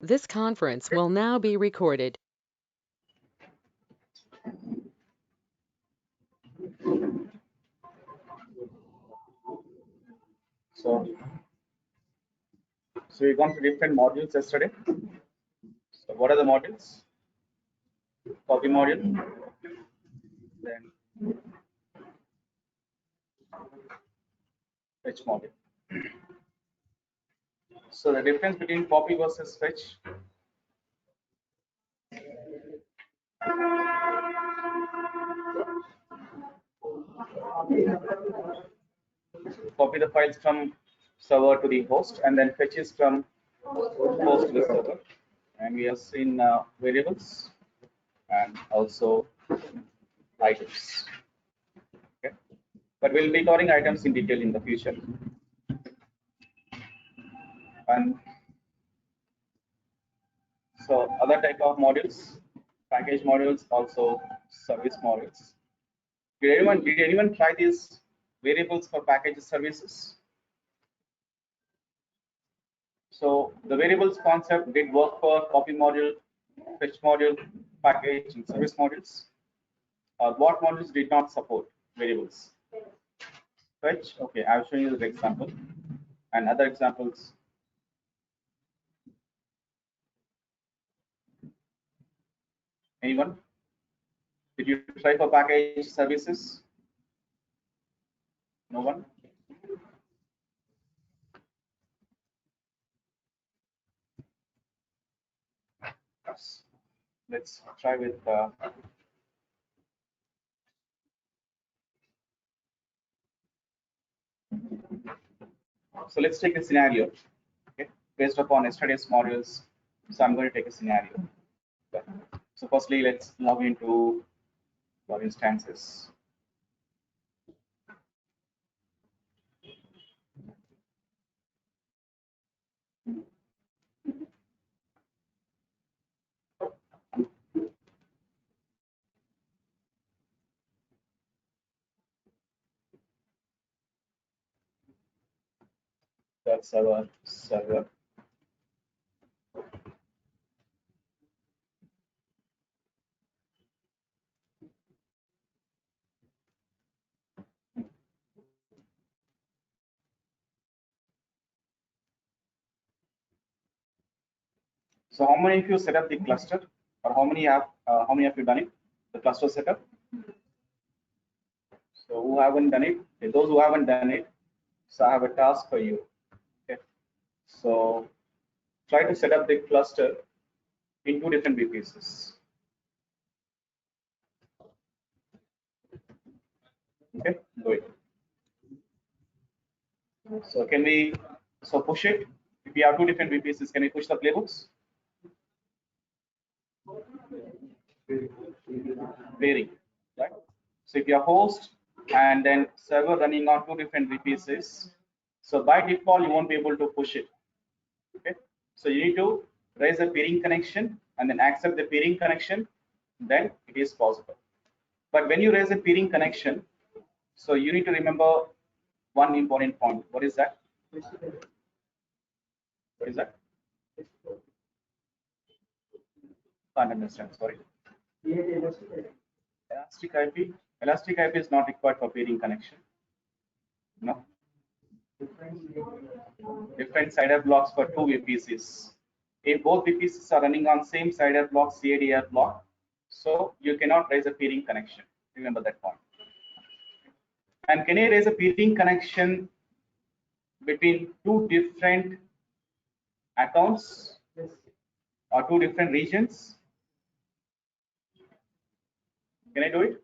This conference will now be recorded. So, so we've gone through different modules yesterday. So what are the modules? Copy module, then fetch module. So the difference between copy versus fetch. Copy the files from server to the host, and then fetches from host to the server. And we have seen variables and also items. Okay, but we'll be covering items in detail in the future. And so other type of modules, package modules, also service modules. Did anyone try these variables for package services? So the variables concept did work for copy module, fetch module, package, and service modules. What modules did not support variables? Fetch. Okay, I've shown you the example and other examples. Anyone? Did you try for package services? No one? Let's try with so let's take a scenario, okay, based upon yesterday's modules. So I'm going to take a scenario. Okay. So firstly, let's log into our instances. That's our server. So how many of you set up the cluster, or how many have you done it? The cluster setup. So who haven't done it? Okay, those who haven't done it, so I have a task for you. Okay. So try to set up the cluster in two different VPCs. Okay, do it. So can we push it? If we have two different VPCs, can we push the playbooks? Pairing, right? So if you are host and then server running on two different VPCs, so by default you won't be able to push it. Okay, so you need to raise a peering connection and then accept the peering connection, then it is possible. But when you raise a peering connection, so you need to remember one important point. What is that? What is that? Can't understand. Sorry. Elastic IP. Elastic IP is not required for peering connection. No. Different CIDR blocks for two VPCs. If both VPCs are running on same CIDR block, CADR block, so you cannot raise a peering connection. Remember that point. And can I raise a peering connection between two different accounts or two different regions? Can I do it?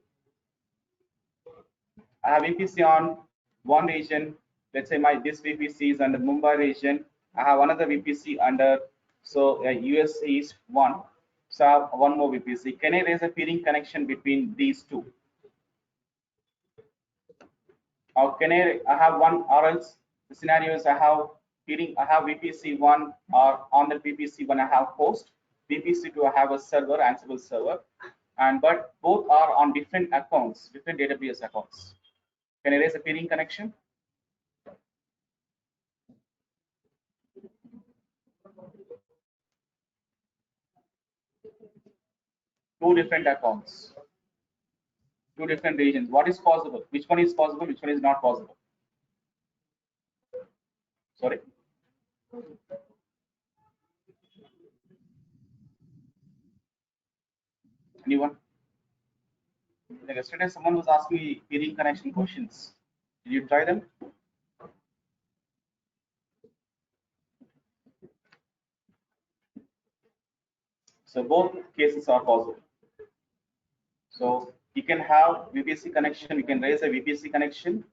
I have VPC on one region. Let's say this VPC is under Mumbai region. I have another VPC under US East 1. So I have one more VPC. Can I raise a peering connection between these two? Or can I have one, or else the scenario is I have VPC 1, or on the VPC 1 I have host, VPC 2 I have a server, Ansible server, but both are on different accounts, different AWS accounts. Can I raise a peering connection? two different accounts, two different regions. What is possible? Which one is possible? Which one is not possible? Sorry. Anyone? Like yesterday, someone was asking me peering connection questions. Did you try them? So both cases are possible. So you can have VPC connection. You can raise a VPC connection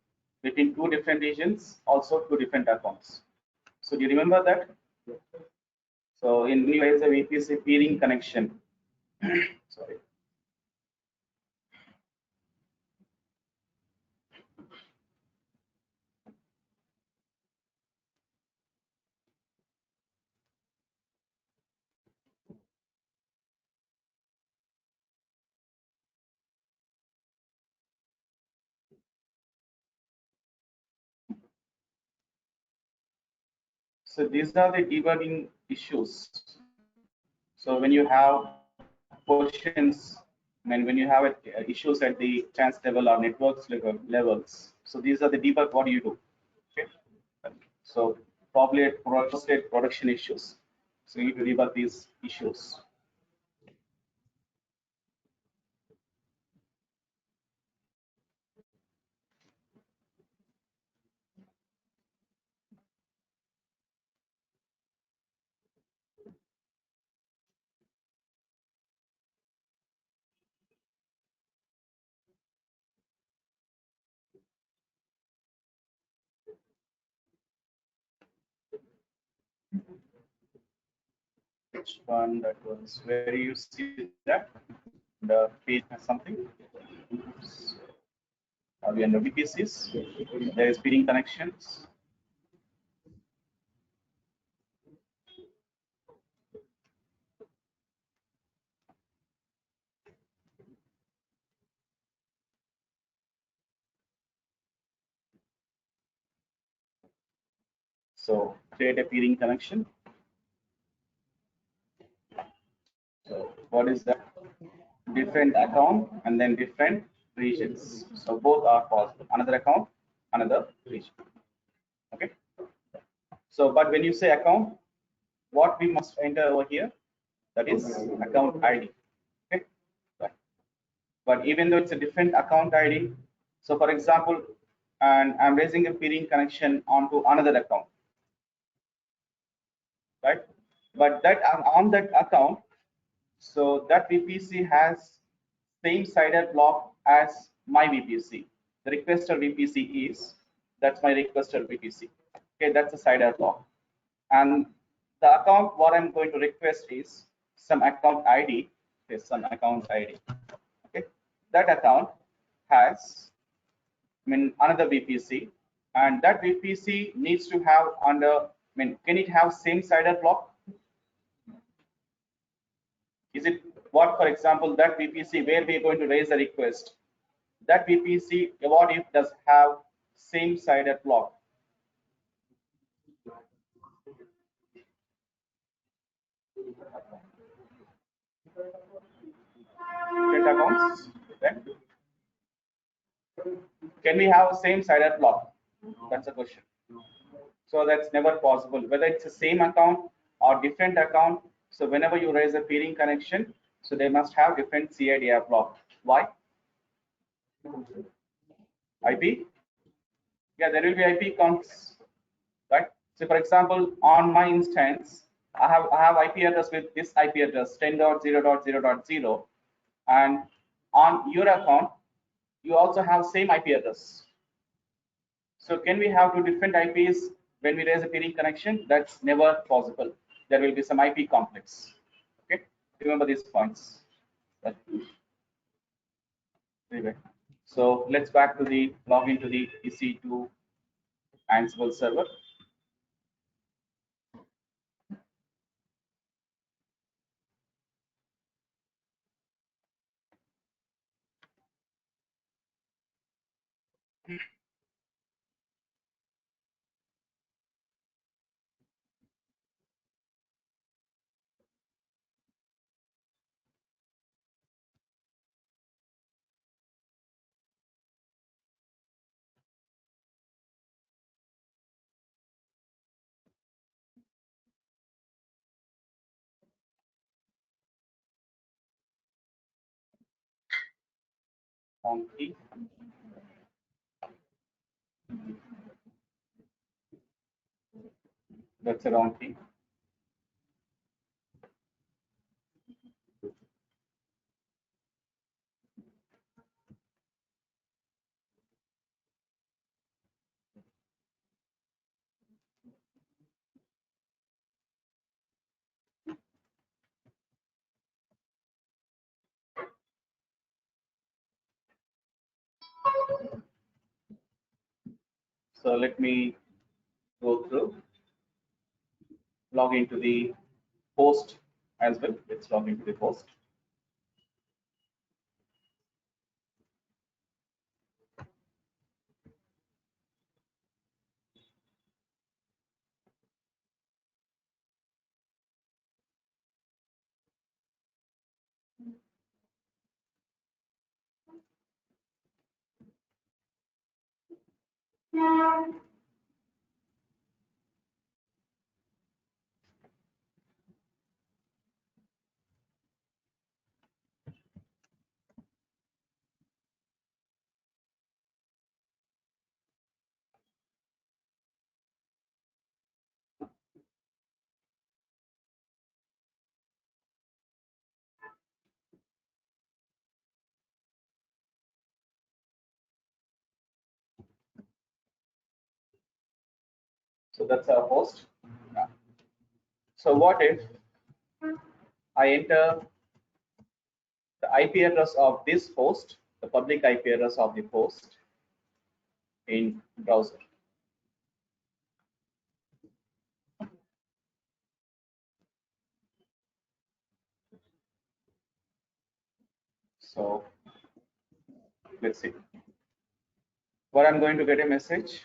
between two different regions, also two different accounts. So do you remember that? So in when you raise a VPC peering connection, sorry. So these are the debugging issues. So when you have questions, when you have issues at the chance level or networks levels, so these are the debug. What do you do? Okay. So probably at production issues. So you need to debug these issues. Which one that was where you see that the page has something. Are we under VPCs? There is peering connections. So create a peering connection. So what is that? Different account and then different regions. So both are possible. Another account, another region. Okay. So, but when you say account, what we must enter over here, that is account ID. Okay. Right. But even though it's a different account ID, so for example, and I'm raising a peering connection onto another account, right? But that on that account, so that VPC has same CIDR block as my VPC. The requester VPC is, that's my requester VPC. Okay, that's a CIDR block. And the account what I'm going to request is some account ID. Okay, some account ID. Okay, that account has another VPC, and that VPC needs to have can it have same CIDR block? Is it what, for example, that VPC where we are going to raise a request, that VPC, what if does have same CIDR block? Different accounts, okay? Can we have same CIDR block? That's a question. So that's never possible, whether it's the same account or different account. So whenever you raise a peering connection, so they must have different CIDR block. Why? IP? Yeah, there will be IP counts, right? So for example, on my instance, I have IP address with this IP address 10.0.0.0, and on your account, you also have same IP address. So can we have two different IPs when we raise a peering connection? That's never possible. There will be some IP conflicts. Okay, remember these points. Anyway, so let's back to the log into the EC2 Ansible server. on key. That's a wrong key. So let me go through, log into the host as well. Let's log into the host. So that's our host. So what if I enter the IP address of this host, the public IP address of the host in browser? So let's see. What I'm going to get a message.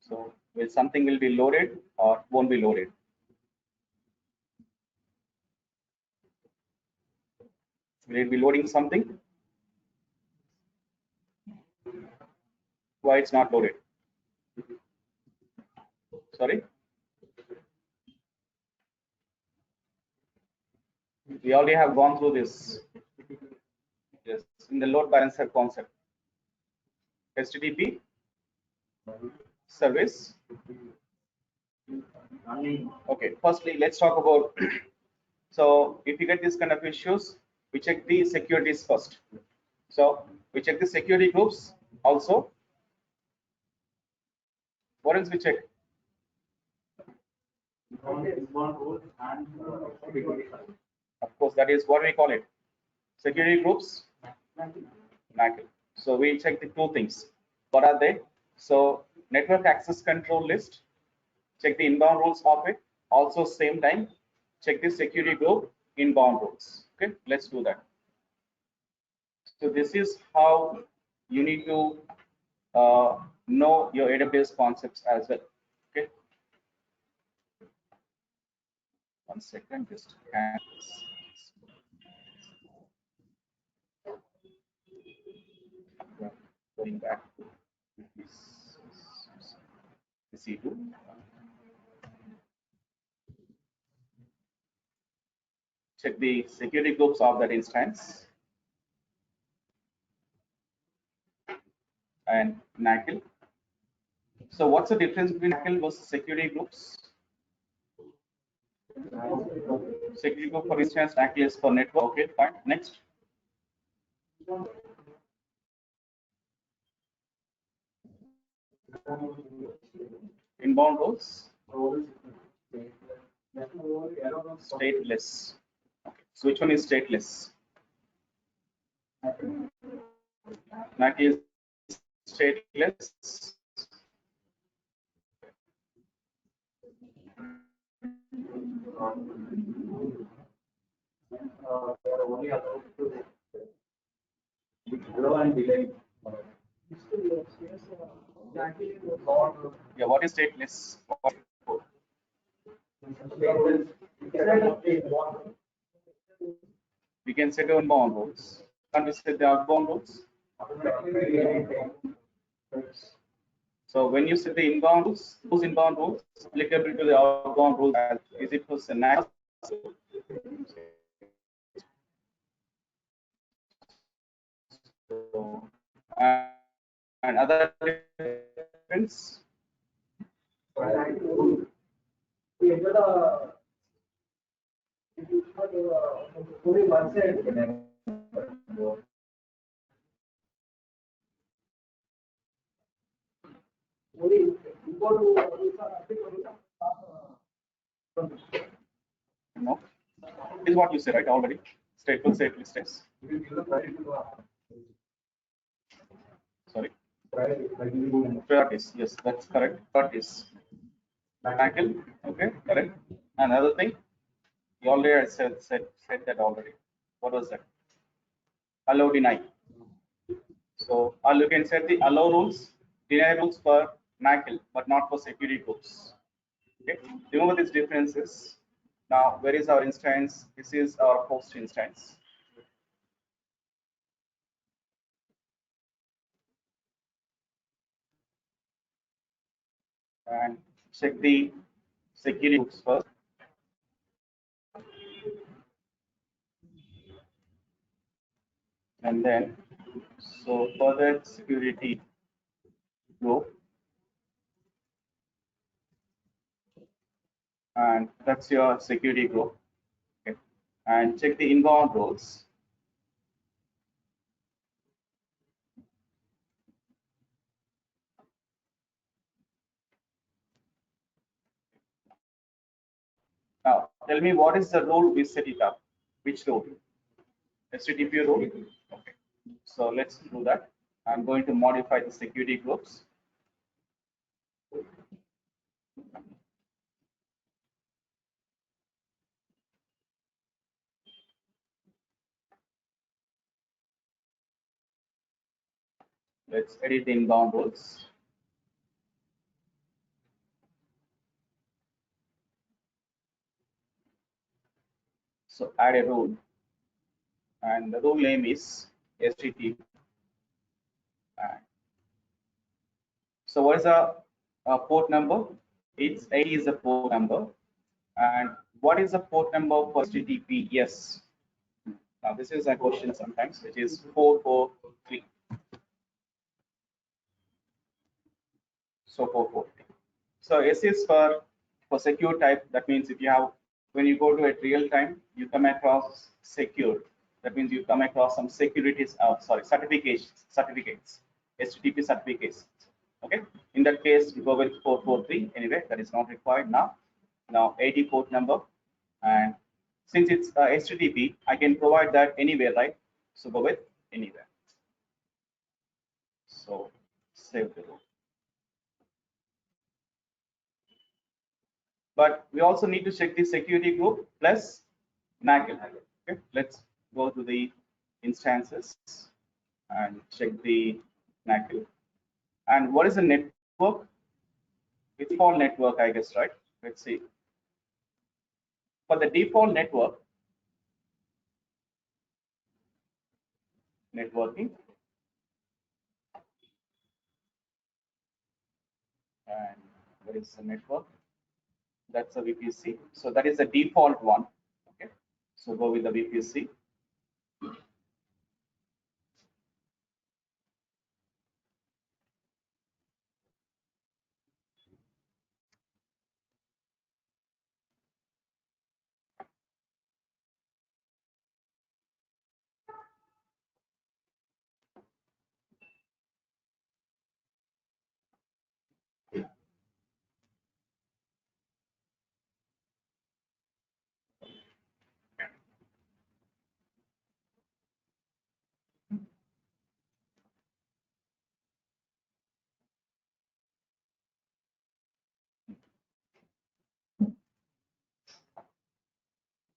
So will something will be loaded or won't be loaded? Will it be loading something? Why it's not loaded? Sorry. We already have gone through this. Yes, in the load balancer concept. HTTP service. Okay, firstly, let's talk about. So if you get this kind of issues, we check the securities first. So we check the security groups also. What else we check? Of course, that is what we call it. Security groups. NACL. So we check the two things. What are they? So network access control list. Check the inbound rules of it. Also, same time, check the security group inbound rules. Okay, let's do that. So this is how you need to know your AWS concepts as well. Okay. 1 second, just add this. Going back to this C2. Check the security groups of that instance and NACL. So what's the difference between NACL versus security groups? Security group, for instance, NACL is for network. Okay, fine. Next. Inbound rules. Stateless. Okay. So which one is stateless? NAC is stateless. Yeah, what is stateless? We can set inbound rules. Can't we set the outbound rules? So when you set the inbound rules, those inbound rules applicable to the outbound rules, is it for NAC? and other difference. No, this is what you said, right? Already stateful states. Sorry. Priorities. Yes, that's correct. Priorities. Tackle. Okay, correct. Another thing, you already said that already. What was that? Allow, deny. So you can set the allow rules, deny rules for NACL, but not for security groups. Okay. Remember these differences. Now, where is our instance? This is our host instance. And check the security groups first. And then, so for that security group, and that's your security group. Okay. And check the inbound roles. Now, tell me what is the role we set it up? Which role? HTTP role? Okay. So let's do that. I'm going to modify the security groups. Let's edit the inbound roles. So add a rule, and the rule name is HTTP. So what is the port number? It's 80 is the port number. And what is the port number for HTTP? Yes. Now this is a question sometimes, which is 443. So 443. So S is for secure type. That means if you have, when you go to a real time, you come across secure. That means you come across some securities, certificates, HTTP certificates. Okay. In that case, you go with 443. Anyway, that is not required now. Now 80 port number, and since it's HTTP, I can provide that anywhere, right? So go with anywhere. So save the rule. But we also need to check the security group plus NACL. Okay, let's go to the instances and check the NACL. And what is the network? It's default network, I guess, right? Let's see. For the default network, networking, and where is the network? That's a VPC. So that is the default one. Okay. So go with the VPC.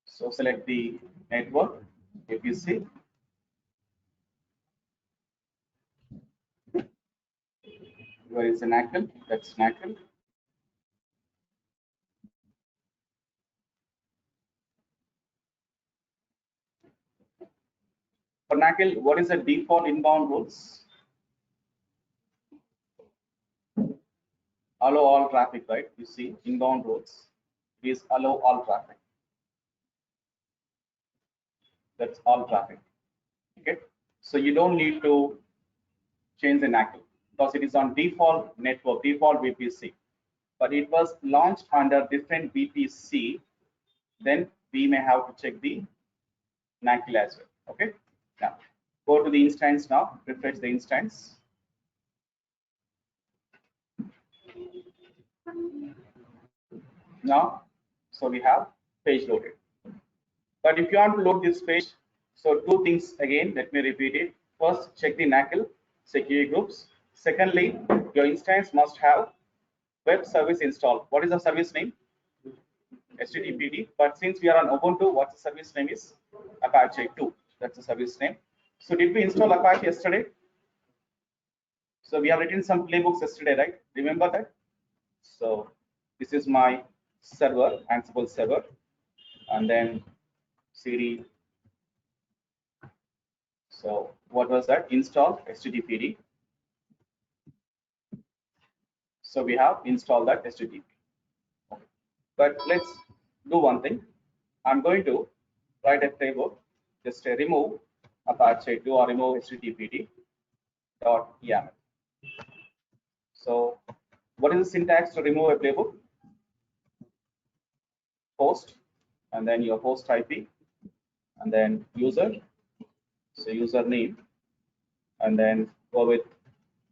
So select the network, VPC. Where is the NACL? That's NACL. For NACL, what is the default inbound rules? Allow all traffic, right? You see, inbound rules is allow all traffic. That's all traffic. Okay. So you don't need to change the NACL because it is on default network, default VPC. But it was launched under different VPC, then we may have to check the NACL as well. Okay. Now go to the instance now, refresh the instance. Now, so we have page loaded. But if you want to load this page, so two things again, let me repeat it. First, check the NACL security groups. Secondly, your instance must have web service installed. What is the service name? HTTPD. But since we are on Ubuntu, what the service name is? Apache 2. That's the service name. So did we install Apache yesterday? So we have written some playbooks yesterday, right? Remember that? So this is my server, Ansible server, and then cd. So what was that? Install HTTPD. So we have installed that HTTP. Okay. But let's do one thing. I'm going to write a playbook. Just remove Apache 2 or remove HTTPD dot YAML. So what is the syntax to remove a playbook? Host, and then your host IP, and then user. So username, and then go with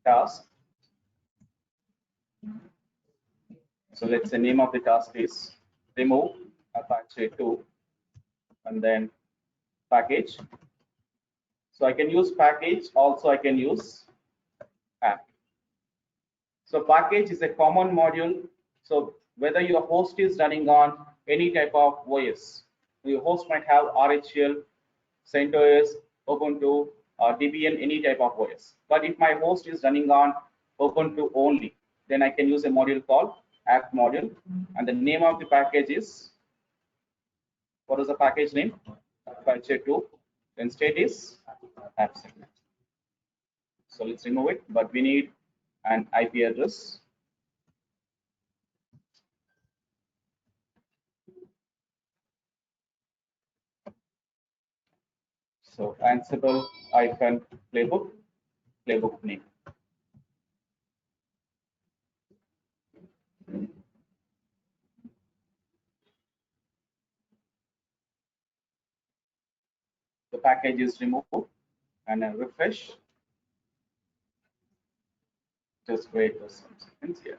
task. So let's say name of the task is remove Apache 2, and then package. So I can use package, also I can use app. So package is a common module. So whether your host is running on any type of OS, your host might have RHEL, CentOS, Ubuntu, Debian, any type of OS. But if my host is running on Ubuntu only, then I can use a module called app module, and the name of the package is, what is the package name? Apache 2. Then state is app segment. So let's remove it, but we need an IP address. So Ansible playbook name. The package is removed, and I refresh. Just wait for some seconds here.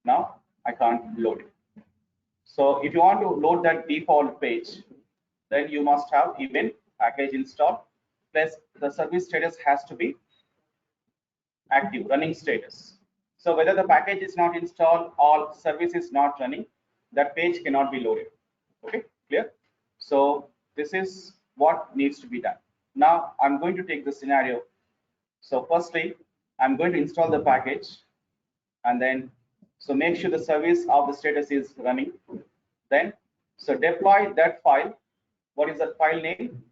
Now I can't load it. So if you want to load that default page, then you must have event package installed, plus the service status has to be active, running status. So whether the package is not installed or service is not running, that page cannot be loaded. Okay, clear? So this is what needs to be done. Now I'm going to take the scenario. So firstly, I'm going to install the package, and then so make sure the service of the status is running. Then so deploy that file. What is that file name?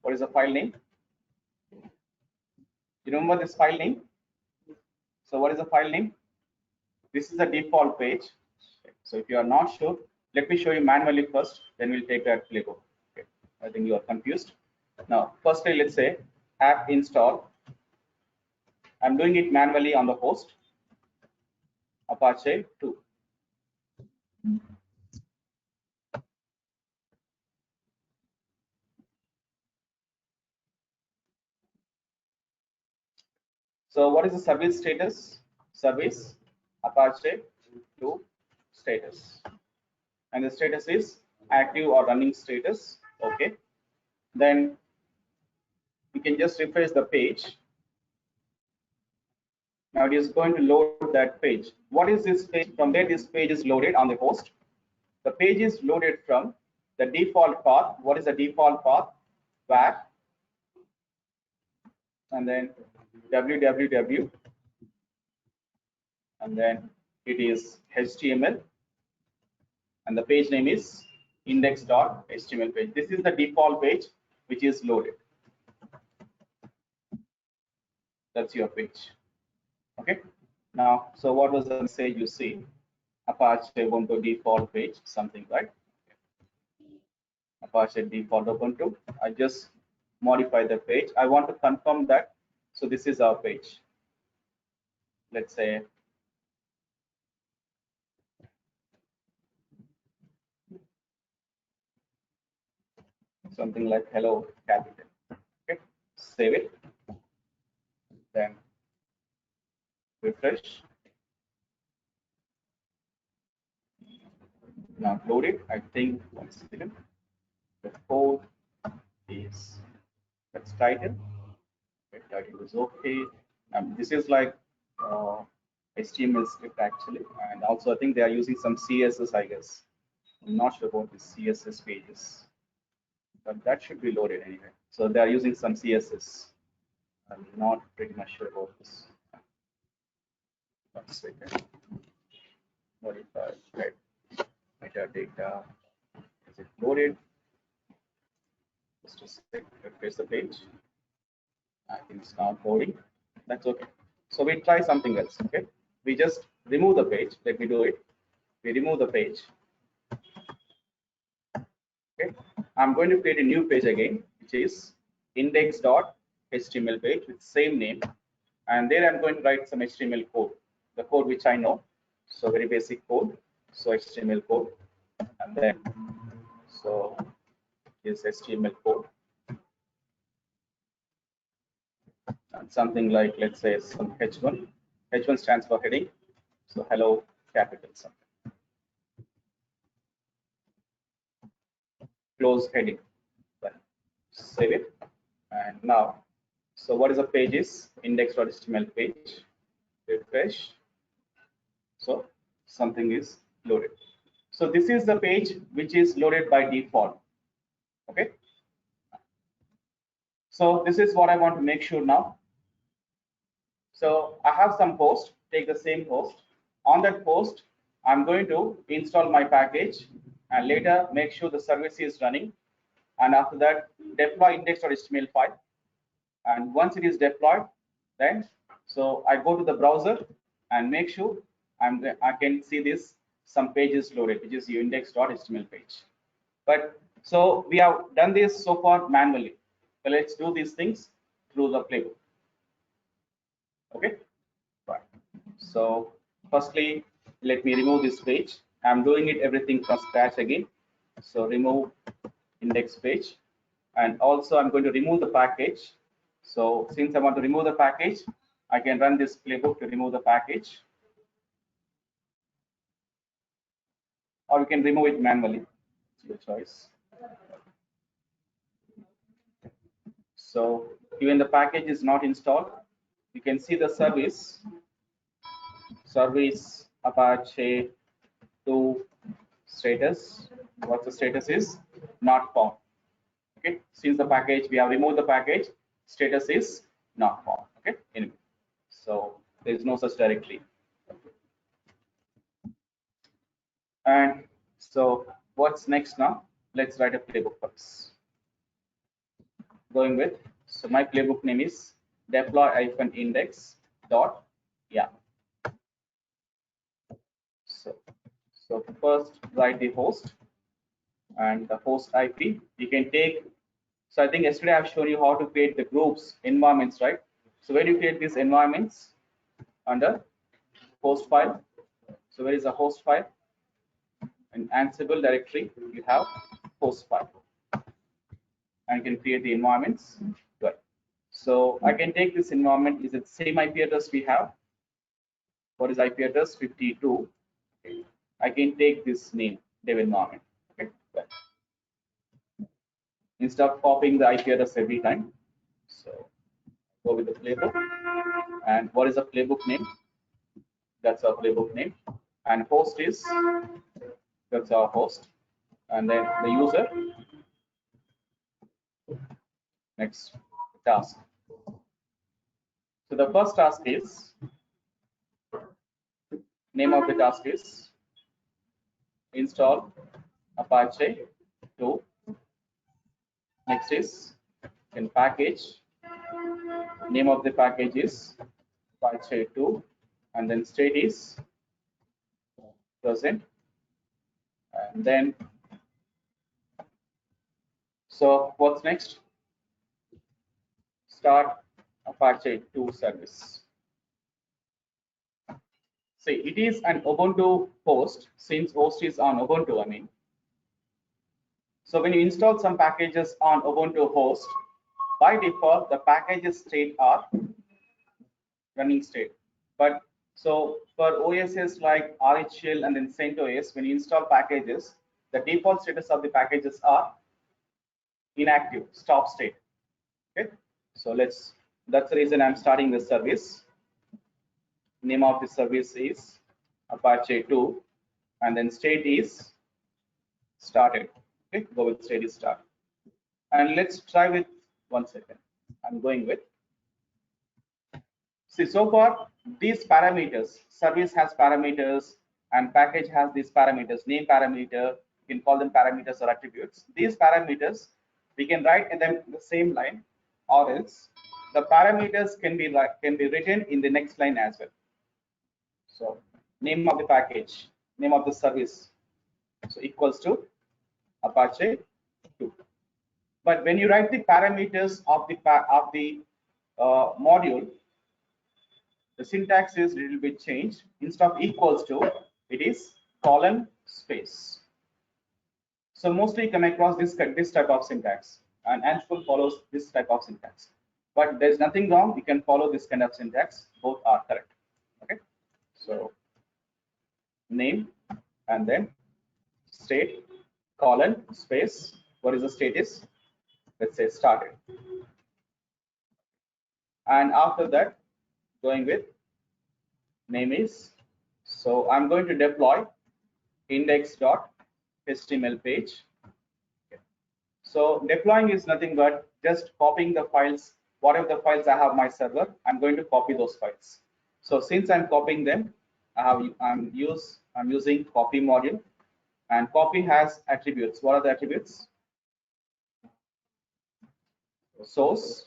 What is the file name? You remember this file name? So what is the file name? This is the default page. So if you are not sure, let me show you manually first, then we'll take that playbook. Okay. I think you are confused. Now, firstly, let's say app install. I'm doing it manually on the host, Apache 2. So what is the service status? Service Apache 2 status. And the status is active or running status. Okay. Then you can just refresh the page. Now it is going to load that page. What is this page? From there, this page is loaded on the host. The page is loaded from the default path. What is the default path? var, and then www, and then it is HTML, and the page name is index.html page. This is the default page which is loaded. That's your page. Okay. Now, so what was the message you see? Apache Ubuntu default page, something, right? Apache default Ubuntu. I just modify the page. I want to confirm that. So this is our page. Let's say something like hello capital. Okay, save it, then refresh. Now load it. I think 1 second. The code is that's title. Okay, title is okay. This is like uh, HTML script actually, and also I think they are using some CSS. I guess I'm not sure about the CSS pages, but that should be loaded anyway. So they are using some CSS. I'm not pretty much sure about this. 1 second. Modify right metadata. Is it loaded? Just a sec. Refresh the page. I think it's not loading. That's okay. So we try something else. Okay. We just remove the page. Let me do it. We remove the page. Okay. I'm going to create a new page again, which is index.html page with same name. And there I'm going to write some HTML code, the code which I know. So very basic code. So HTML code. And then, so is HTML code. And something like, let's say some H1. H1 stands for heading. So hello capital something. Close heading. Then save it. And now, so what is the page is index.html page. Refresh. So something is loaded. So this is the page which is loaded by default. Okay. So this is what I want to make sure now. So I have some host, take the same host. On that host, I'm going to install my package and later make sure the service is running. And after that, deploy index.html file. And once it is deployed, then so I go to the browser and make sure I can see this some pages loaded, which is your index.html page. But so we have done this so far manually. So let's do these things through the playbook. Okay, right. So firstly, let me remove this page. I'm doing it everything from scratch again. So remove index page, and also I'm going to remove the package. So since I want to remove the package, I can run this playbook to remove the package, or you can remove it manually. It's your choice. So even the package is not installed, you can see the service Apache 2 status. What the status is? Not found. Okay, since the package we have removed the package, status is not found. Okay, anyway, so there is no such directory. And so what's next now? Let's write a playbook for this. Going with, so my playbook name is deploy-index dot yeah. So first write the host and the host IP. You can take, so I think yesterday I've shown you how to create the groups environments, right? So where do you create these environments? Under host file. So where is the host file? In Ansible directory, you have host file, and you can create the environments. Right. So I can take this environment. Is it same IP address we have? What is IP address? 52. Okay. I can take this name, dev environment. Okay. Right. Instead of copying the IP address every time, so go with the playbook. And what is the playbook name? That's our playbook name. And host is, that's our host. And then the user. Next task. So the first task is, name of the task is install Apache 2. Next is in package. Name of the package is Apache 2, and then state is present. And then So what's next? Start Apache 2 service. See, it is an Ubuntu host, since host is on Ubuntu, I mean. So when you install some packages on Ubuntu host, by default, the packages state are running state. But so for OSs like RHEL and then CentOS, when you install packages, the default status of the packages are inactive, stop state. Okay, so that's the reason I'm starting this service. Name of the service is Apache 2, and then state is started. Okay, go with state is start. And let's try with 1 second. I'm going with. See, so far these parameters, service has parameters and package has these parameters, name parameter, you can call them parameters or attributes. These parameters we can write in them in the same line, or else the parameters can be written in the next line as well. So name of the package, name of the service, so equals to Apache 2. But when you write the parameters of the module, the syntax is a little bit changed. Instead of equals to, it is colon space. So mostly you come across this type of syntax, and Ansible follows this type of syntax. But there's nothing wrong. You can follow this kind of syntax. Both are correct. Okay. So name and then state colon space. What is the status? Let's say started. And after that, going with name is. So I'm going to deploy index.html page. Okay. So deploying is nothing but just copying the files, whatever the files I have my server, I'm going to copy those files. So since I'm copying them, I'm using copy module, and copy has attributes. What are the attributes? Source,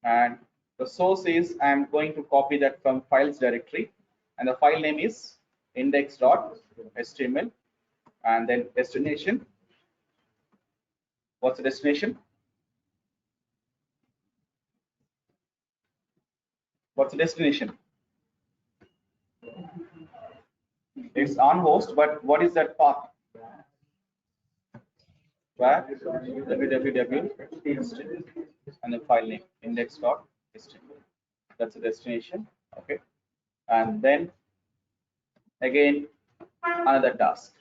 and the source is I'm going to copy that from files directory, and the file name is index.html, and then destination. What's the destination? What's the destination? It's on host, but what is that path? Where www and the file name index.html. That's the destination. Okay, and then again another task.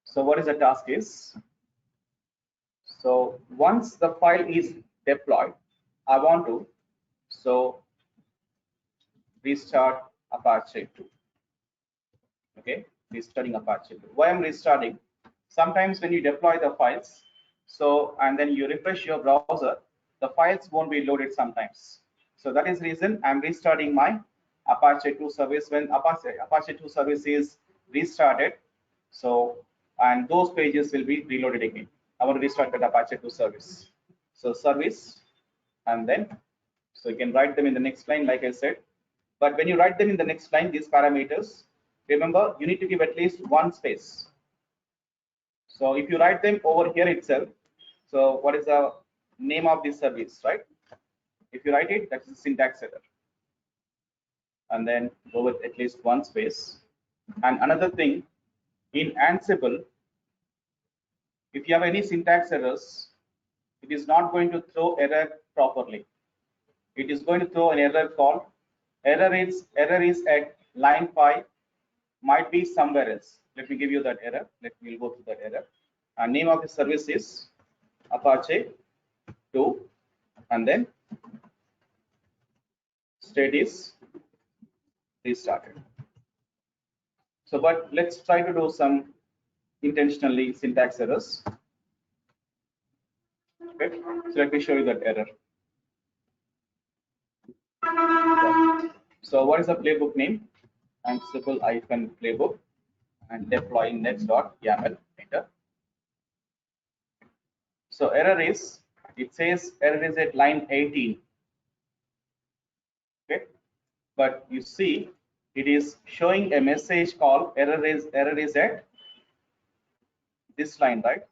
So what is the task is? So once the file is deployed, I want to restart Apache 2. Okay, restarting Apache 2. Why I'm restarting? Sometimes when you deploy the files, and then you refresh your browser, the files won't be loaded sometimes. So that is the reason I'm restarting my Apache 2 service. When Apache 2 service is restarted, and those pages will be reloaded again. I want to restart that Apache 2 service. So service, and then so you can write them in the next line, like I said. But when you write them in the next line, these parameters, remember you need to give at least one space. So if you write them over here itself, so what is the name of this service, right? If you write it, that's a syntax error. And then go with at least one space. And another thing, in Ansible, if you have any syntax errors, it is not going to throw error properly. It is going to throw an error called error is at line 5, might be somewhere else. Let me give you that error. We'll go through that error. And name of the service is Apache 2, and then state is restarted. So, but let's try to do some intentionally syntax errors. Okay, so let me show you that error. So what is the playbook name? Ansible -playbook, and deploy index.yaml. Enter. So error is, it says error is at line 18. Okay, but you see it is showing a message called error is at this line, right?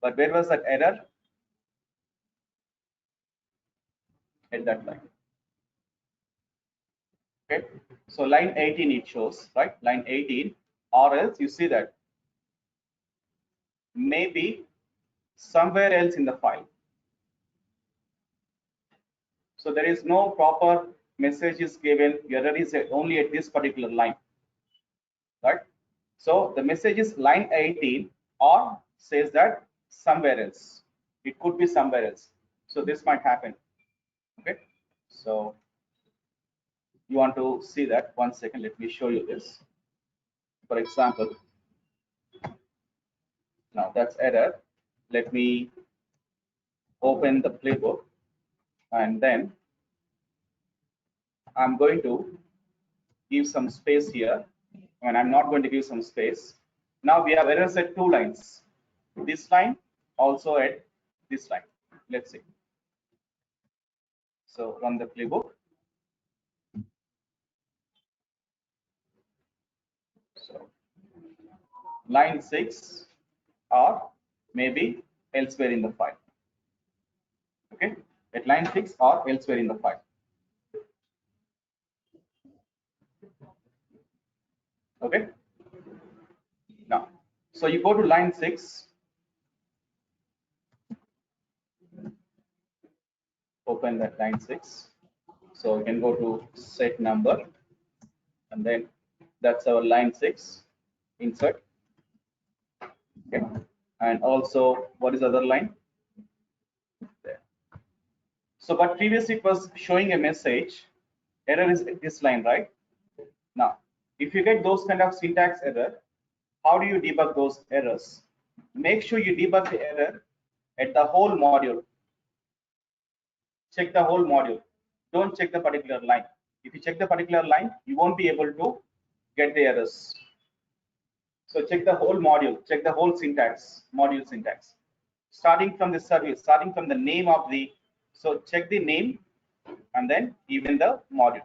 But where was that error? At that line. Okay, so line 18 it shows, right? Line 18, or else you see that maybe somewhere else in the file. So there is no proper message is given, error is only at this particular line, right? So the message is line 18 or says that somewhere else. It could be somewhere else. So this might happen. Okay, so you want to see that, 1 second, let me show you this. For example, now that's error. Let me open the playbook, and then I'm going to give some space here, and I'm not going to give some space. Now we have errors at 2 lines, this line, also at this line. Let's see. So run the playbook. So line 6 or maybe elsewhere in the file. Okay, at line 6 or elsewhere in the file. Okay, now so you go to line 6, open that line 6. So you can go to set number, and then that's our line 6, insert. Okay, and also what is the other line there? So but previously it was showing a message, error is this line, right? Now if you get those kind of syntax error, how do you debug those errors? Make sure you debug the error at the whole module. Check the whole module, don't check the particular line. If you check the particular line, you won't be able to get the errors. So check the whole module, check the whole syntax, module syntax, starting from the service, starting from the name of the, so check the name and then even the module.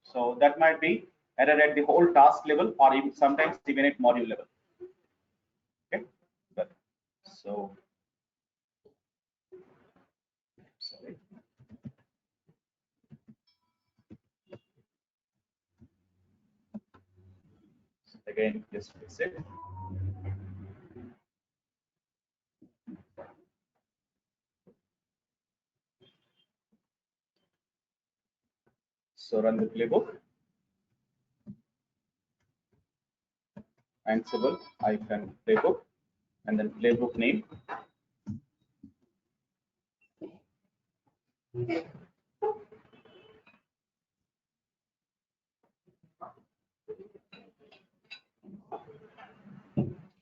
So that might be error at the whole task level, or even sometimes even at module level. Okay, so sorry. Again, just fix it. So run the playbook. Ansible -playbook, and then playbook name.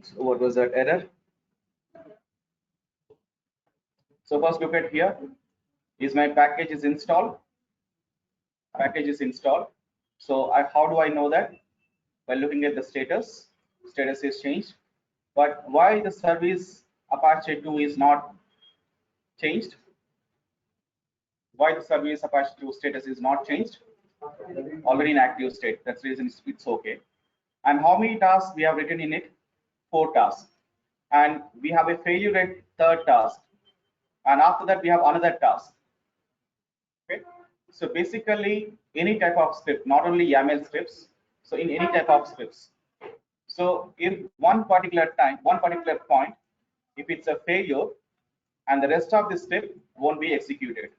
So what was that error? So first look at here. Is my package is installed? Package is installed. So how do I know that? By looking at the status. Status is changed. But why the service Apache 2 is not changed? Why the service Apache 2 status is not changed? Already in active state. That's the reason it's okay. And how many tasks we have written in it? 4 tasks. And we have a failure at 3rd task. And after that, we have another task. Okay. So basically, any type of script, not only YAML scripts, so in any type of scripts. So if one particular point, if it's a failure, and the rest of the script won't be executed.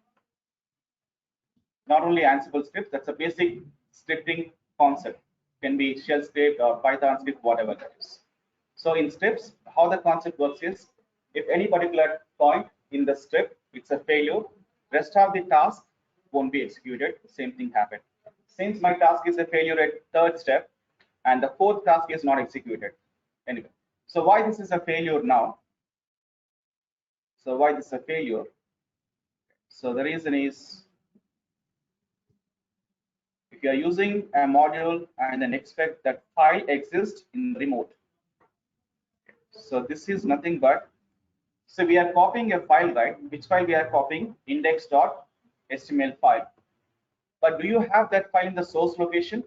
Not only Ansible scripts, that's a basic scripting concept. Can be shell script or Python script, whatever that is. So in scripts, how the concept works is, if any particular point in the script, it's a failure, rest of the task won't be executed. Same thing happened. Since my task is a failure at 3rd step, and the 4th task is not executed. Anyway, so why this is a failure now? So why this is a failure? So the reason is, if you are using a module and then expect that file exists in remote. So this is nothing but, so we are copying a file, right? Which file we are copying? Index.html file. But do you have that file in the source location?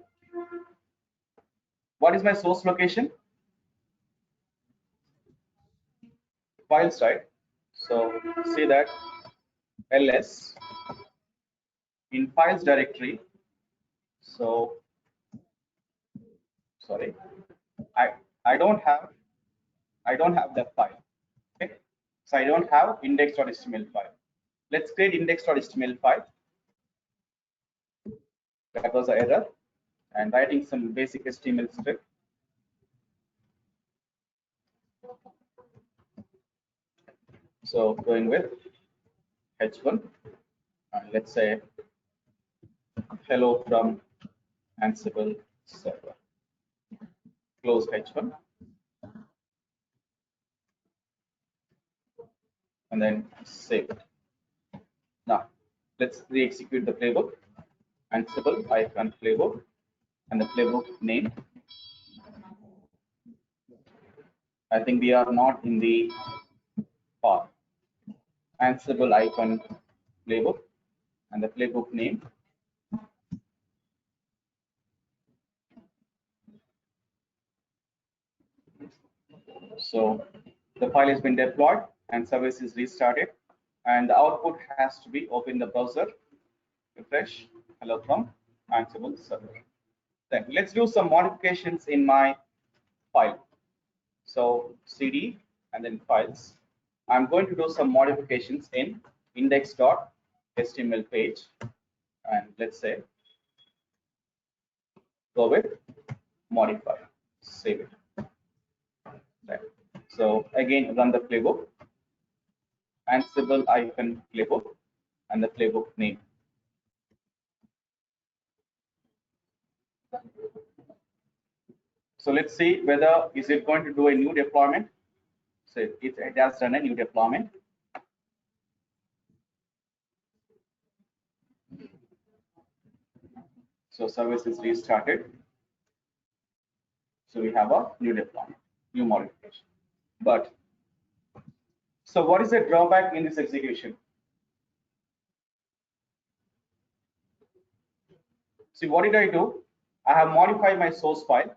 What is my source location? files, right? So see that ls in files directory. So sorry, I I don't have the file. Okay, so I don't have index.html file. Let's create index.html file. That was an error, and writing some basic HTML script. So going with h1, and let's say hello from Ansible server. Close h1, and then save it. Now let's re-execute the playbook. Ansible playbook, and the playbook name. I think we are not in the path. Ansible playbook, and the playbook name. So the file has been deployed and service is restarted, and the output has to be open the browser, refresh, hello from Ansible server. Then let's do some modifications in my file. So cd and then files. I'm going to do some modifications in index.html page, and let's say go with modify, save it. Right. So again run the playbook, Ansible playbook, and the playbook name. So let's see whether is it going to do a new deployment. So it has done a new deployment. So service is restarted. So we have a new deployment, new modification. But so what is the drawback in this execution? See, what did I do? I have modified my source file.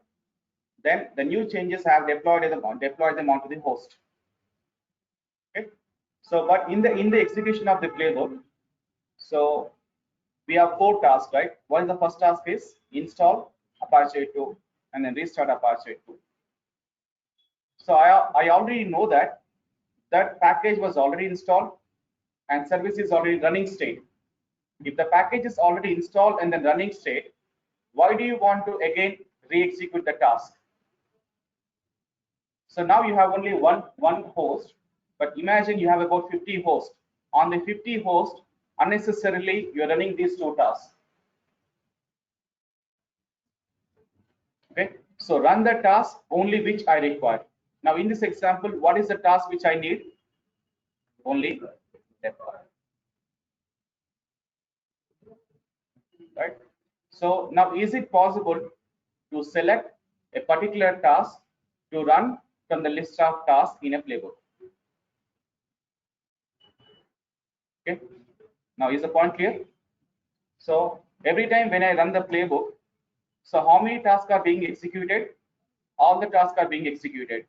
Then the new changes I have deployed them onto the host. Okay. So, but in the execution of the playbook, so we have 4 tasks, right? What is the first task is install Apache 2 and then restart Apache 2. So I already know that that package was already installed and service is already running state. If the package is already installed and then running state, why do you want to again re-execute the task? So now you have only one host, but imagine you have about 50 hosts. On the 50 hosts, unnecessarily you're running these 2 tasks. Okay, so run the task only which I require. Now in this example, what is the task which I need? Only deploy. Right. So now is it possible to select a particular task to run from the list of tasks in a playbook? Okay. Now is the point clear? So every time when I run the playbook, so how many tasks are being executed? All the tasks are being executed.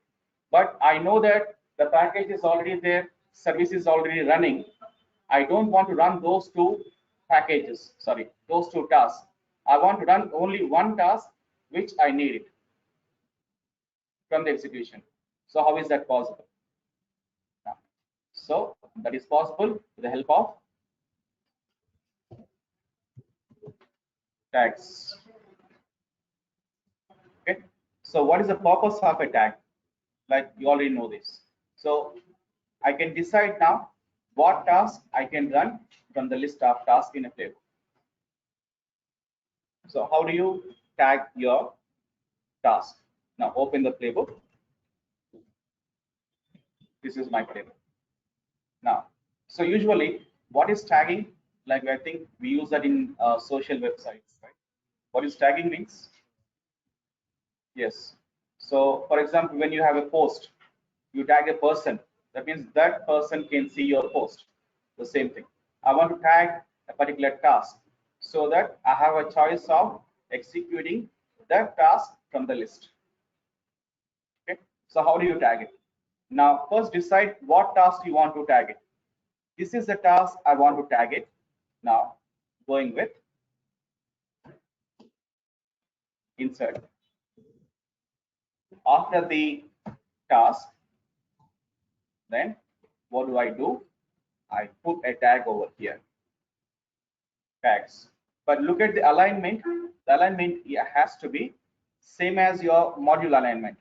But I know that the package is already there, service is already running. I don't want to run those 2 packages, sorry, those 2 tasks. I want to run only one task which I need it from the execution. So how is that possible? So that is possible with the help of tags. Okay. So what is the purpose of a tag? Like you already know this. So I can decide now what task I can run from the list of tasks in a playbook. So how do you tag your task? Now open the playbook. This is my playbook. Now, so usually what is tagging? Like I think we use that in social websites, right? What is tagging means? Yes. So for example, when you have a post, you tag a person. That means that person can see your post. The same thing. I want to tag a particular task so that I have a choice of executing that task from the list. Okay. So how do you tag it? Now first decide what task you want to tag it. This is the task I want to tag it. Now going with insert. After the task, then what do? I put a tag over here, tags. But look at the alignment. The alignment has to be same as your module alignment.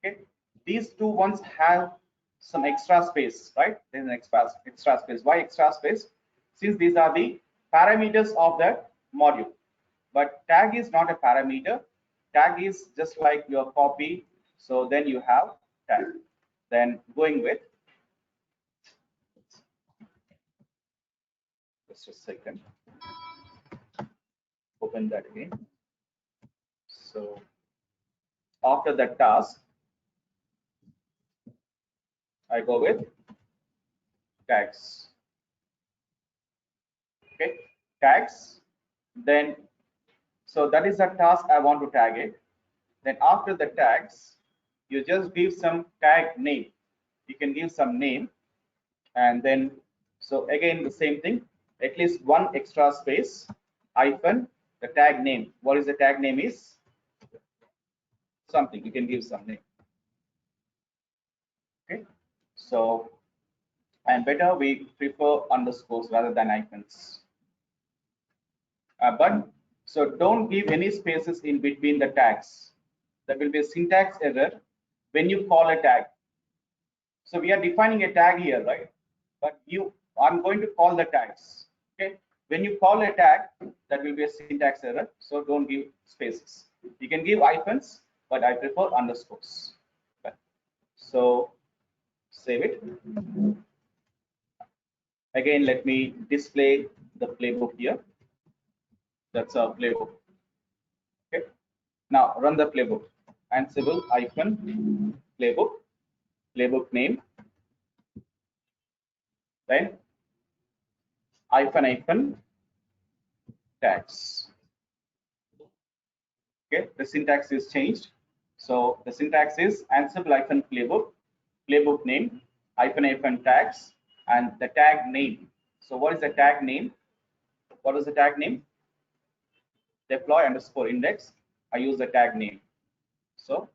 Okay, these two ones have some extra space, right? There's an extra space. Why extra space? Since these are the parameters of the module, but tag is not a parameter. Tag is just like your copy. So then you have tag. Then going with, just a second, open that again. So after that task, I go with tags. Okay, tags. Then so that is the task I want to tag it. Then after the tags, you just give some tag name. You can give some name, and then so again the same thing. At least one extra space hyphen the tag name. What is the tag name is? Something. You can give some name. Okay. So and better we prefer underscores rather than icons. But so don't give any spaces in between the tags. There will be a syntax error when you call a tag. So we are defining a tag here, right? But I'm going to call the tags. Okay. When you call a tag, that will be a syntax error. So don't give spaces. You can give hyphens, but I prefer underscores. Okay. So save it. Again, let me display the playbook here. That's our playbook. Okay. Now run the playbook. Ansible hyphen playbook name. Then hyphen tags. Okay, the syntax is changed. So the syntax is Ansible hyphen playbook name hyphen tags, and the tag name. So what is the tag name? What is the tag name? Deploy underscore index. I use the tag name. So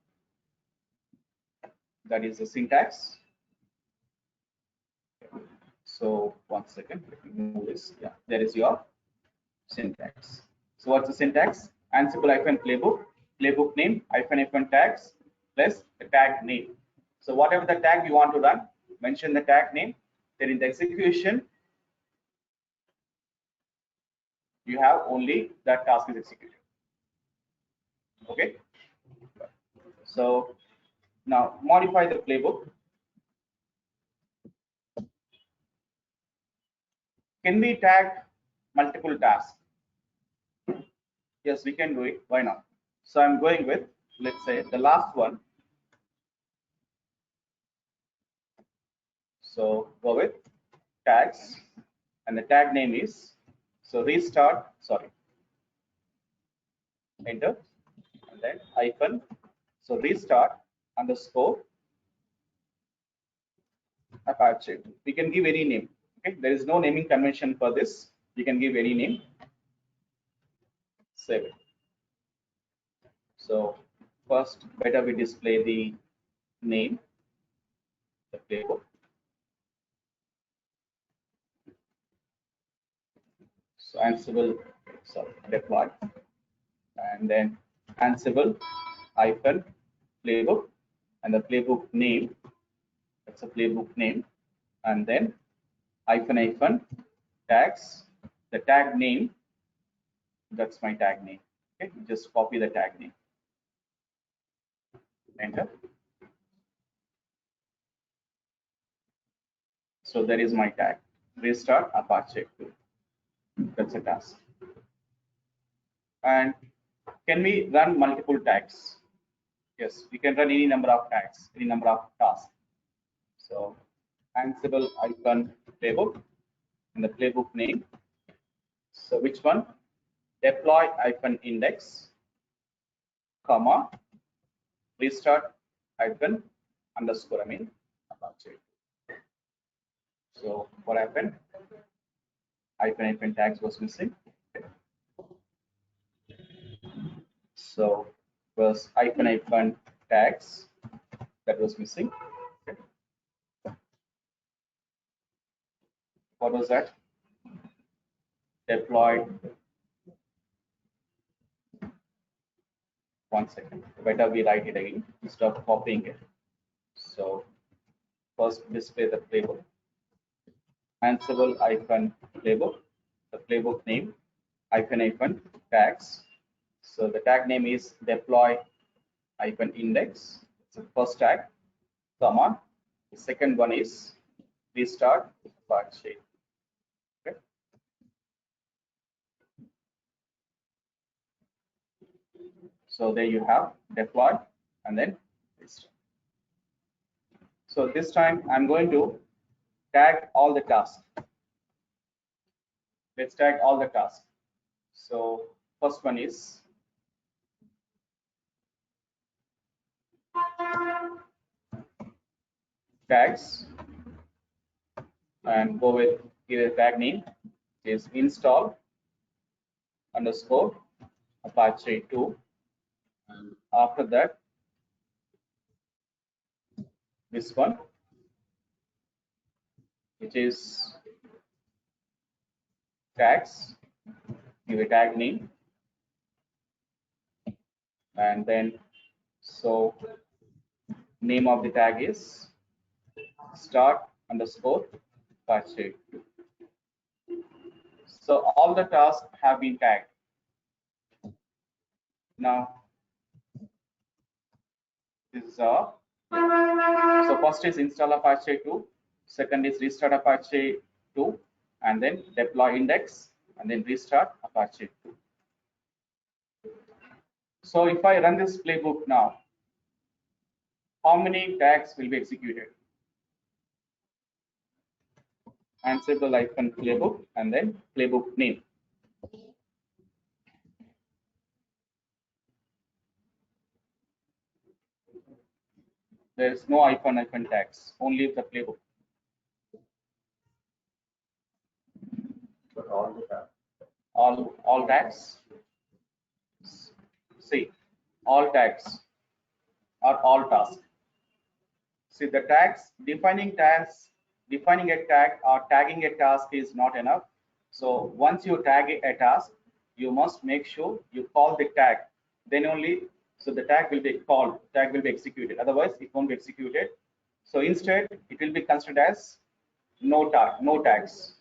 that is the syntax. So 1 second, let me move this. Yeah, there is your syntax. So what's the syntax? Ansible hyphen playbook name hyphen tags plus the tag name. So whatever the tag you want to run, mention the tag name. Then in the execution, you have only that task is executed. Okay. So now modify the playbook. Can we tag multiple tasks? Yes, we can do it. Why not? So I'm going with, let's say, the last one. So go with tags, and the tag name is, so restart, sorry, enter, and then hyphen, so restart underscore Apache. We can give any name. Okay, there is no naming convention for this. You can give any name. Save it. So first, better we display the name, the playbook. So Ansible, sorry, deploy, and then Ansible hyphen playbook, and the playbook name. That's a playbook name, and then hyphen tags. The tag name. That's my tag name. Okay, just copy the tag name. Enter. So there is my tag. Restart Apache 2. That's a task. And can we run multiple tags? Yes, we can run any number of tags, any number of tasks. So Ansible hyphen playbook, and the playbook name. So which one? Deploy hyphen index, comma, restart hyphen underscore, Apache. So what happened? Hyphen tags was missing. So was hyphen tags that was missing. What was that? Deployed. One second. Better we write it again instead of copying it. So first display the playbook. Ansible hyphen playbook. The playbook name hyphen tags. So the tag name is deploy hyphen index. It's the first tag. Comma. The second one is restart Apache. Okay. So there you have deploy and then restart. So this time I'm going to tag all the tasks. Let's tag all the tasks. So first one is tags and go with give a tag name is install underscore Apache 2. And after that, this one, which is tags, give a tag name, and then so name of the tag is start underscore Apache 2. So all the tasks have been tagged. Now this is so first is install Apache 2, second is restart Apache 2, and then deploy index, and then restart Apache 2. So if I run this playbook now, how many tags will be executed? Ansible hyphen playbook and then playbook name. There is no hyphen tags, only the playbook. But all the tags. All tags. See, all tags are all tasks. See, the tags, defining a tag or tagging a task is not enough. So once you tag a task, you must make sure you call the tag. Then only, so the tag will be called, tag will be executed. Otherwise, it won't be executed. So instead, it will be considered as no tags.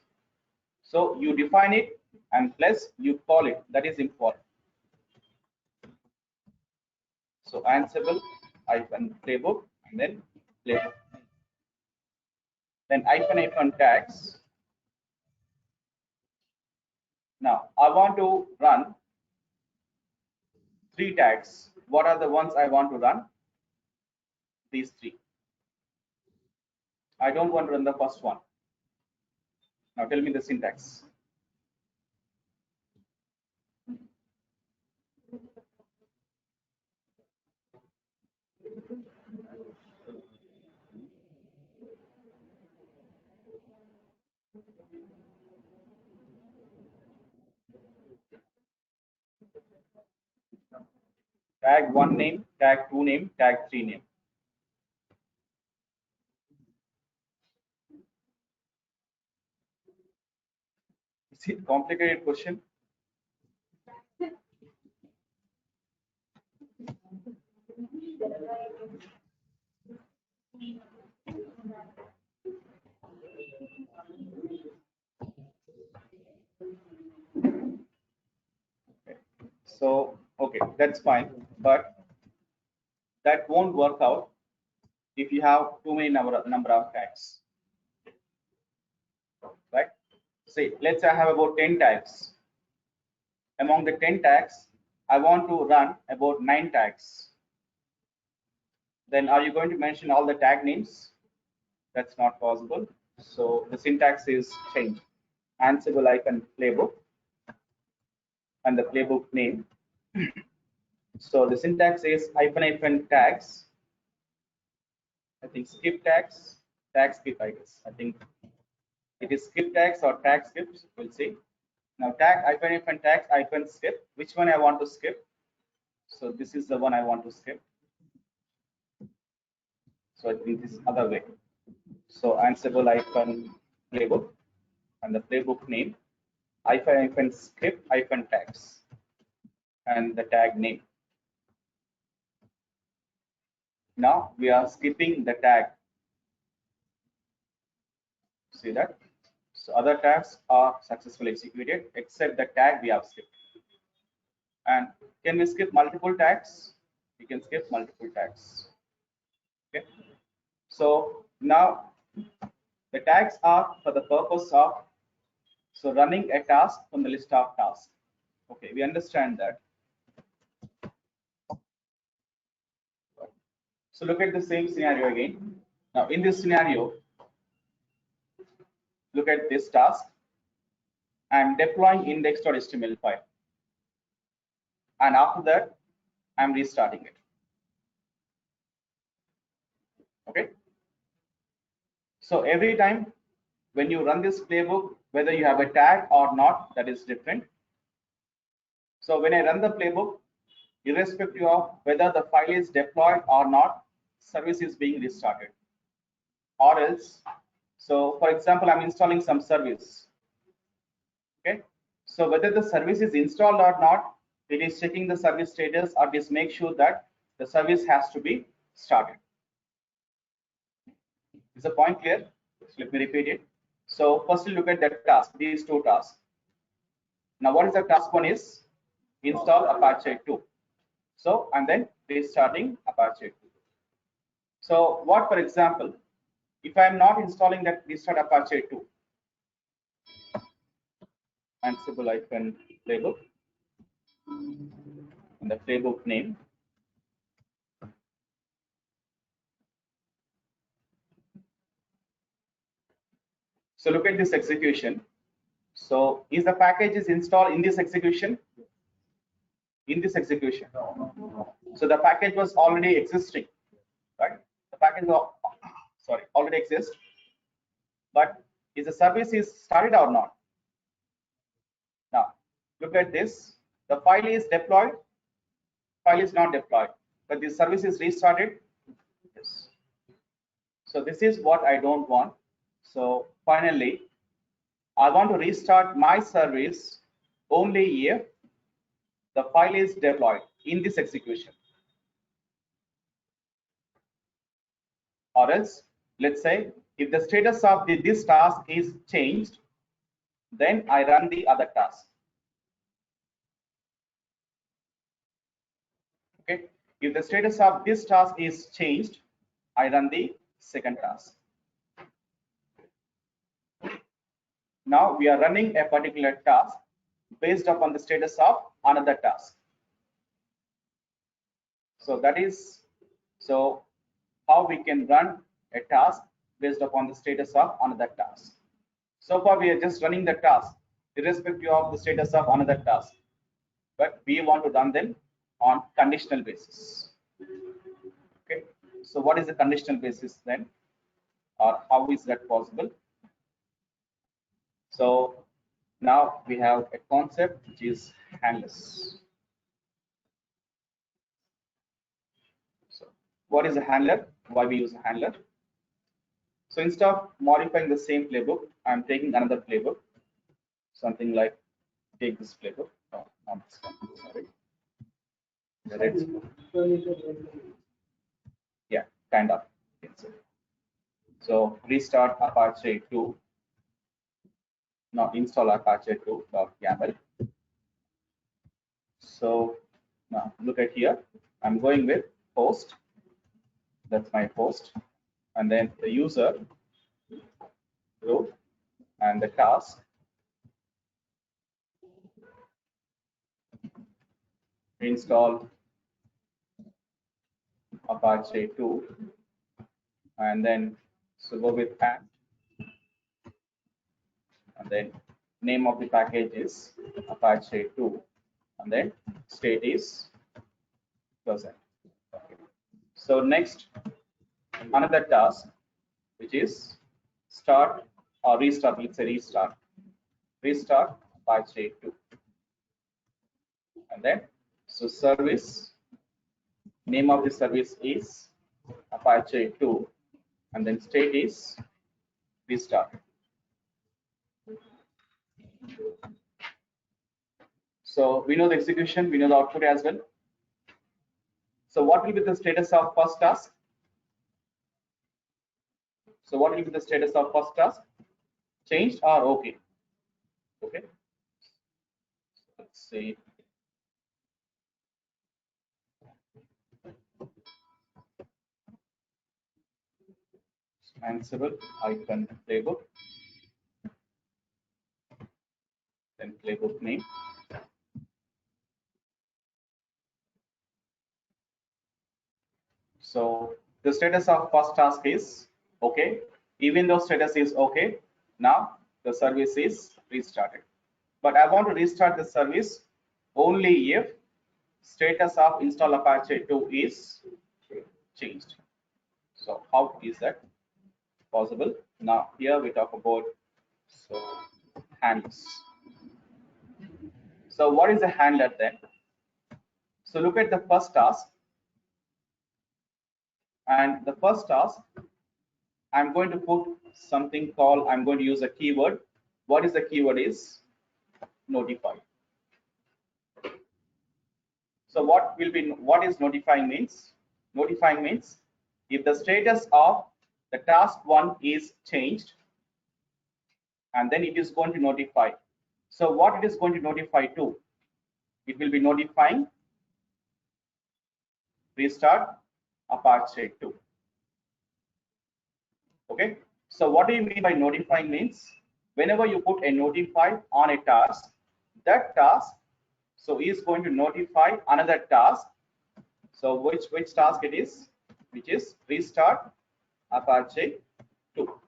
So you define it and plus you call it. That is important. So Ansible hyphen playbook and then playbook. Then hyphen tags. Now I want to run 3 tags. What are the ones I want to run? These 3. I don't want to run the first one. Now tell me the syntax. Tag 1 name, tag 2 name, tag 3 name. Is it complicated question? So, okay, that's fine, but that won't work out if you have too many number of tags, right? Say, let's say I have about 10 tags. Among the 10 tags, I want to run about 9 tags. Then are you going to mention all the tag names? That's not possible. So the syntax is changed. Ansible hyphen playbook and the playbook name. So the syntax is hyphen tags think skip tags, tag skip, I guess. I think it is skip tags or tag skips. We'll see. Now tag hyphen tags hyphen skip. Which one I want to skip? So this is the one I want to skip. So I think this other way. So Ansible hyphen playbook and the playbook name hyphen skip hyphen tags and the tag name. Now we are skipping the tag. See that? So other tags are successfully executed except the tag we have skipped. And can we skip multiple tags? We can skip multiple tags. Okay. So now the tags are for the purpose of running a task from the list of tasks. Okay, we understand that. So look at the same scenario again. Now in this scenario, look at this task. I'm deploying index.html file. And after that, I'm restarting it. Okay. So every time when you run this playbook, whether you have a tag or not, that is different. So when I run the playbook, irrespective of whether the file is deployed or not, service is being restarted. Or else, so for example, I'm installing some service. Okay. So whether the service is installed or not, it is checking the service status or just make sure that the service has to be started. Is the point clear? So let me repeat it. So firstly, look at that task, these two tasks. Now what is the task one is? Install Apache 2. So and then restarting Apache 2. So what, for example, if I am not installing that restart Apache 2, Ansible hyphen playbook and the playbook name. So look at this execution. So is the package is installed in this execution? In this execution. So the package was already existing, right? The package was, already exists. But is the service is started or not? Now look at this. The file is deployed. File is not deployed, but the service is restarted. Yes. So this is what I don't want. So finally, I want to restart my service only if the file is deployed in this execution. Or else, let's say, if the status of this task is changed, then I run the other task. Okay. If the status of this task is changed, I run the second task. Now we are running a particular task based upon the status of another task. So that is how we can run a task based upon the status of another task. So far we are just running the task irrespective of the status of another task, but we want to run them on conditional basis. Okay, so what is the conditional basis then, or how is that possible? So now we have a concept which is handlers. So what is a handler? Why we use a handler? So instead of modifying the same playbook, I'm taking another playbook, something like take this playbook. No, not this one. Sorry. The red. Yeah, kind of. So restart Apache 2. Now install Apache 2.yaml. So now look at here. I'm going with host. That's my host, and then the user, root, and the task. Install Apache 2, and then so go with app, and then name of the package is Apache 2, and then state is present. Okay. So next another task, which is start or restart. Let's say restart Apache 2, and then so service name of the service is Apache 2, and then state is restart. So we know the execution, we know the output as well. So what will be the status of first task? So what will be the status of first task? Changed or okay? Okay. Let's see. Ansible icon playbook. Then playbook name. So the status of first task is okay. Even though status is okay, now the service is restarted. But I want to restart the service only if status of install Apache 2 is changed. So how is that possible? Now here we talk about handlers. So what is a handler then? So look at the first task, and the first task I'm going to put something called, I'm going to use a keyword. What is the keyword is notify. So what is notifying means? Notifying means if the status of the task 1 is changed, and then it is going to notify. So what it is going to notify to? It will be notifying restart Apache 2. Okay. So what do you mean by notifying means? Whenever you put a notify on a task, that task so is going to notify another task. So which task it is? Which is restart Apache 2.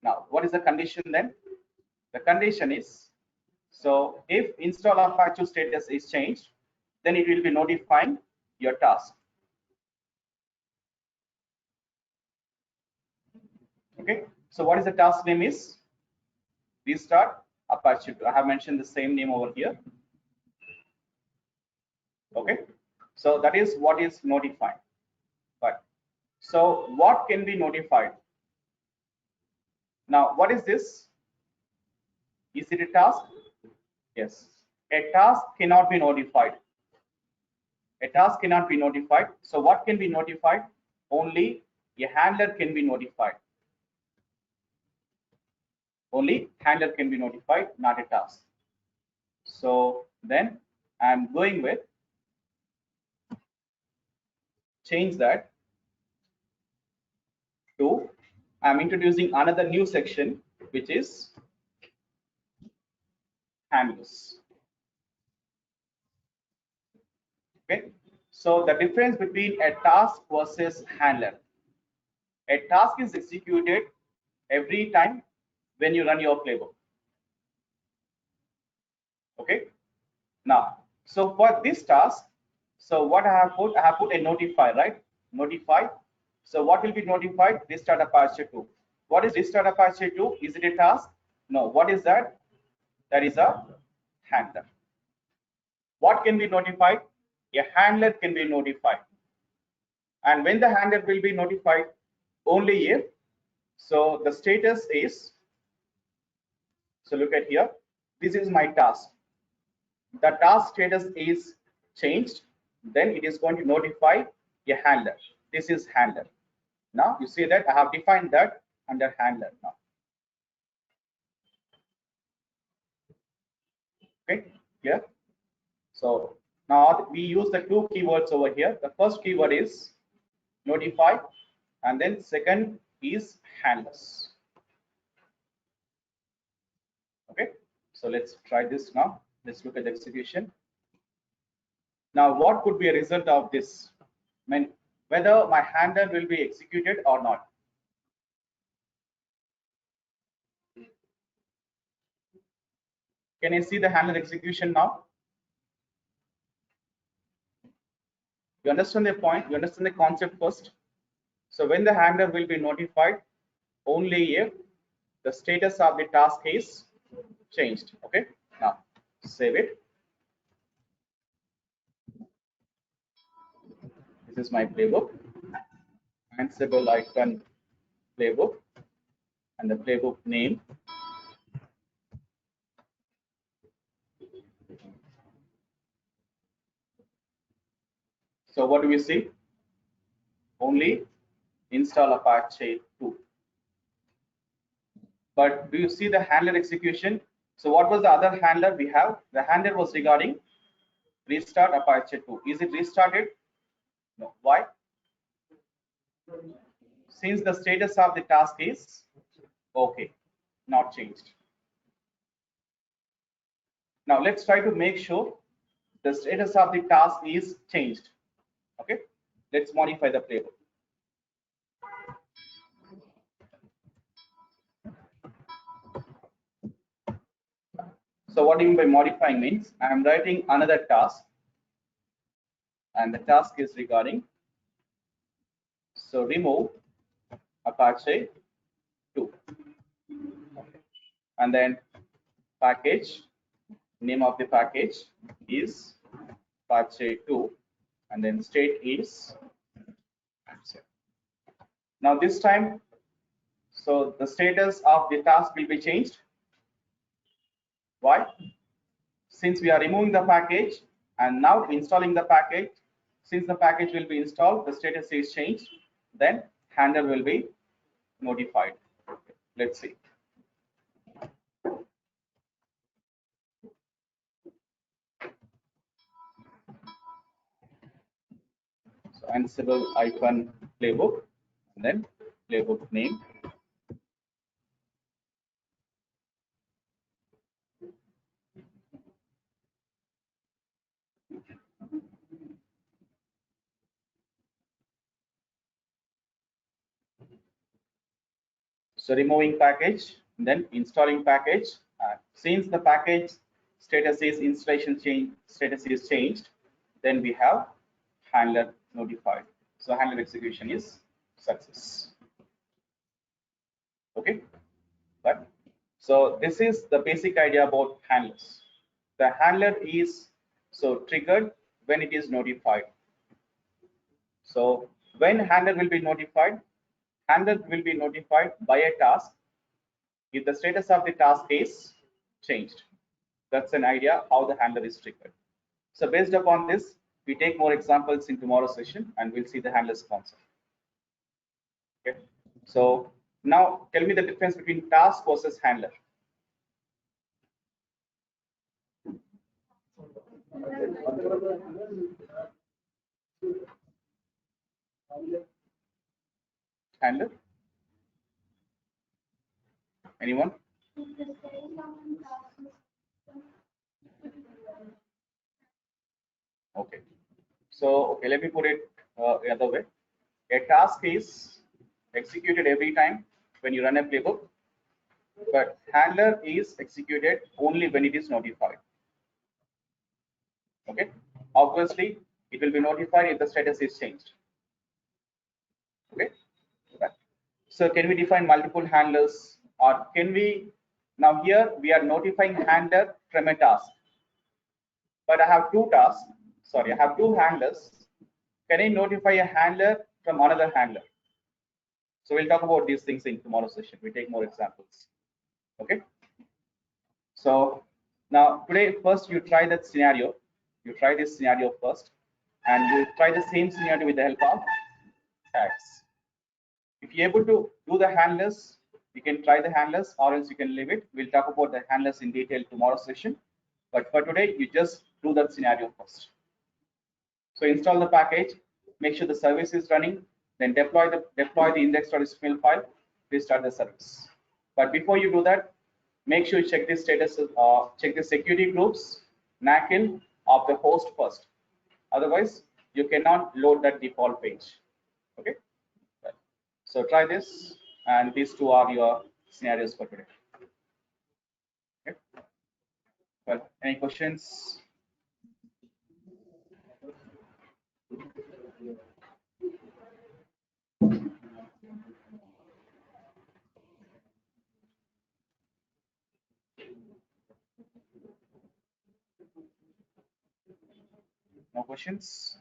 Now what is the condition then? The condition is, so if install Apache status is changed, then it will be notifying your task. Okay, so what is the task name is? Restart Apache 2. I have mentioned the same name over here. Okay, so that is what is notified. But so what can be notified? Now what is this? Is it a task? Yes. A task cannot be notified. A task cannot be notified. So what can be notified? Only a handler can be notified. Only handler can be notified, not a task. So then I'm going with change that to, I'm introducing another new section, which is handlers. Okay, so the difference between a task versus handler. A task is executed every time when you run your playbook. Okay, now so for this task, so what I have put a notify, right? Notify. So what will be notified? Restart Apache 2. What is restart Apache 2? Is it a task? No. What is that? That is a handler. What can be notified? A handler can be notified. And when the handler will be notified? Only if, so the status is, so look at here, this is my task. The task status is changed, then it is going to notify a handler. This is handler. Now you see that I have defined that under handler now. Okay, here. So now we use the two keywords over here. The first keyword is notify, and then second is handlers. Okay, so let's try this now. Let's look at the execution. Now what could be a result of this? I mean, whether my handler will be executed or not. Can you see the handler execution now? You understand the point? You understand the concept first? So when the handler will be notified, only if the status of the task is changed. Okay, now save it. This is my playbook, Ansible icon playbook, and the playbook name. So what do we see? Only install Apache 2. But do you see the handler execution? So what was the other handler we have? The handler was regarding restart Apache 2. Is it restarted? No. Why? Since the status of the task is okay, not changed. Now let's try to make sure the status of the task is changed. Okay, let's modify the playbook. So what do you mean by modifying means I am writing another task, and the task is regarding, so remove Apache 2, and then package, name of the package is Apache 2, and then state is answer. Now this time, so the status of the task will be changed. Why? Since we are removing the package and now installing the package, since the package will be installed, the status is changed, then handler will be notified. Let's see. So Ansible icon playbook, and then playbook name. So removing package, then installing package. Since the package status is installation change, status is changed, then we have handler notified. So handler execution is success. Okay, but so this is the basic idea about handlers. The handler is so triggered when it is notified. So when handler will be notified, handler will be notified by a task if the status of the task is changed. That's an idea how the handler is triggered. So based upon this, we take more examples in tomorrow's session and we'll see the handlers concept. Okay. So now tell me the difference between task versus handler. Handler? Anyone? Okay. So, okay, let me put it the other way. A task is executed every time when you run a playbook, but handler is executed only when it is notified. Okay. Obviously, it will be notified if the status is changed. Okay. Right. So, can we define multiple handlers, or can we now here we are notifying handler from a task, but I have two tasks. Sorry, I have two handlers. Can I notify a handler from another handler? So we'll talk about these things in tomorrow's session. We take more examples. Okay. So now today, first you try that scenario. You try this scenario first, and you try the same scenario with the help of tags. If you're able to do the handlers, you can try the handlers, or else you can leave it. We'll talk about the handlers in detail tomorrow's session. But for today, you just do that scenario first. So install the package, make sure the service is running, then deploy the index.html file, restart the service. But before you do that, make sure you check the status, check the security groups, NACL of the host first. Otherwise, you cannot load that default page. Okay. Right. So try this, and these two are your scenarios for today. Okay. Well, any questions? No questions?